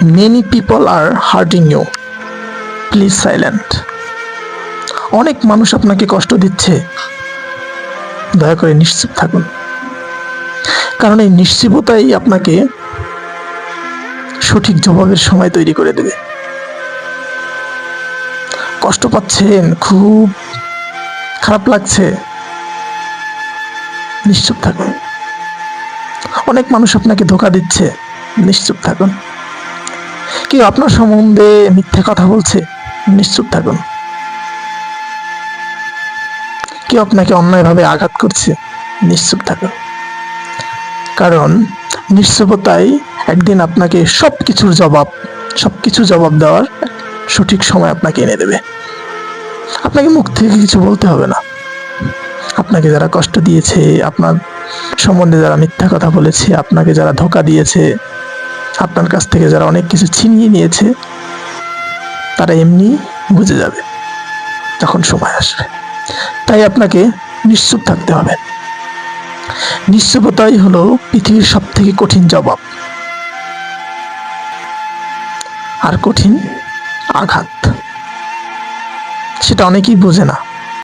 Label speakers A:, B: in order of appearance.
A: Many people are hurting you, please silent. অনেক মানুষ আপনাকে কষ্ট দিচ্ছে, দয়া করে নিশ্চুপ থাকুন। কারণ এই নিশ্চুপতাই আপনাকে সঠিক জবাবের সময় তৈরি করে দেবে। কষ্ট পাচ্ছেন, খুব খারাপ লাগছে, নিশ্চুপ থাকুন। অনেক মানুষ আপনাকে ধোঁকা দিচ্ছে, নিশ্চুপ থাকুন। কেউ আপনার সম্বন্ধে মিথ্যে কথা বলছে, নিশ্চুপ থাকুন। কেউ আপনাকে অন্যায়ভাবে আঘাত করছে, নিশ্চুপ থাকুন। কারণ নিশ্চুপতাই একদিন আপনাকে সবকিছু জবাব দেওয়ার সঠিক সময় আপনাকে এনে দেবে। আপনাকে মুখ থেকে কিছু বলতে হবে না। আপনাকে যারা কষ্ট দিয়েছে, আপনার সম্বন্ধে যারা মিথ্যা কথা বলেছে, আপনাকে যারা ধোঁকা দিয়েছে, আপনার কাছ থেকে যারা অনেক কিছু ছিনিয়ে নিয়েছে, তারা এমনি বুঝে যাবে যখন সময় আসবে। তাই আপনাকে নিশ্চুপ থাকতে হবে। নিশ্চুপতাই হলো পৃথিবীর সব থেকে কঠিন জবাব আর কঠিন আঘাত। সেটা অনেকেই বোঝে না।